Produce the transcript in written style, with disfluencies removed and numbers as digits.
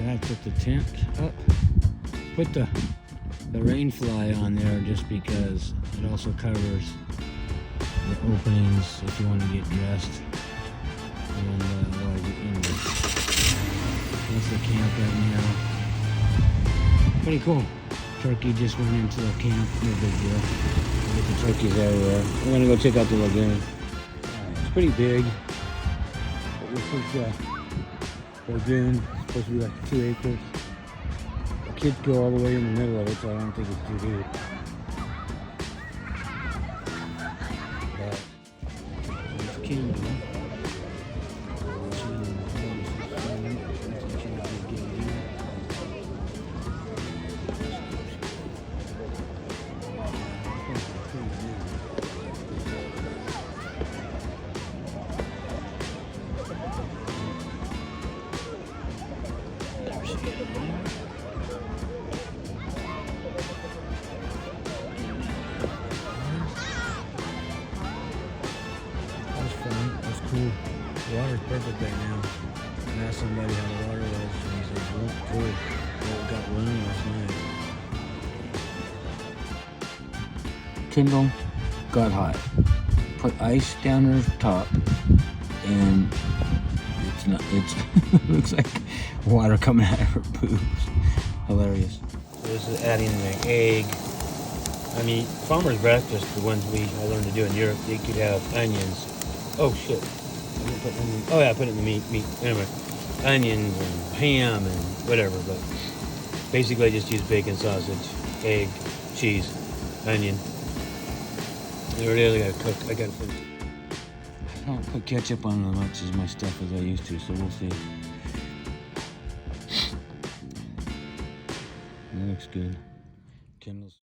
I put the tent up. Put the rain fly on there just because it also covers the openings if you want to get dressed. And while you're in there. That's the camp right now. Pretty cool. Turkey just went into the camp. No big deal. Get the turkeys everywhere. We're gonna go check out the lagoon. It's pretty big. But this is the lagoon. It's supposed to be like 2 acres. The kids go all the way in the middle of it, so I don't think it's too deep. But it's Kingdom. That's cool. The water's perfect right now. I asked somebody how the water was, and he said, well, cool. Well, it got rain last night. Kindle got hot. Put ice down her top, and it looks like water coming out of her boobs. Hilarious. So this is adding the egg. I mean, farmer's breakfast, the ones I learned to do in Europe, they could have onions. Oh shit. I didn't put onions. Oh yeah, I put it in the meat. Anyway, onions and ham and whatever, but basically I just use bacon, sausage, egg, cheese, onion. There it is. I gotta cook. I gotta finish. I don't put ketchup on as much as my stuff as I used to, so we'll see. It looks good. Kindle's